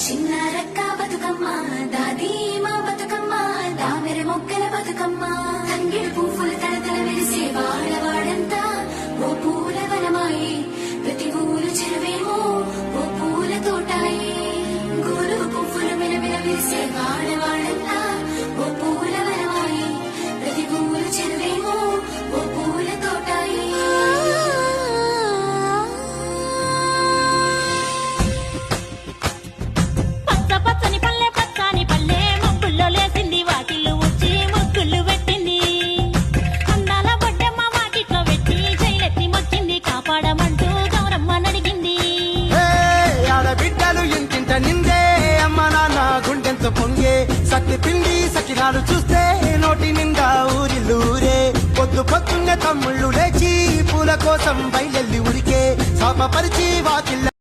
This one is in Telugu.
చిన్నారక్క బతుకమ్మ దాది మా బతుకమ్మ దామెర మొక్కల బతుకమ్మ తంగిడి పువ్వుల తడతల మెరిసే వాడవాడంతా ఓ పూల వనమాయి ప్రతి ఊరు చెరువేమో ఓ పూల తోటాయి గోరు పువ్వులు మెలమెల మెరిసే వాడవాడంతా ఓ పూల వనమాయి ప్రతి ఊరు చెరువేమో ఓ పూల తోటాయి పచ్చని పల్లె పచ్చని పల్లె మబ్బుల్లో లేసింది వాకిళ్ళు ఊడ్చి ముగ్గులు పెట్టింది అందాల బొడ్డమ్మ వాకిట్లో పెట్టి జైలెత్తి మొక్కింది కాపాడమంటూ గౌరమ్మ నడిగింది ఆడబిడ్డలు ఇంటింట నిందే అమ్మ నాన్న గుండెంత పొంగే సత్తి పిండి సకినాలు చూస్తే నోటి నిండా ఊరిల్లూరే పొద్దు పొద్దున్నే తమ్ముళ్ళు లేచి పూల కోసం బయలెల్లి ఉరికే శాపపరిచి వాకిళ్ళ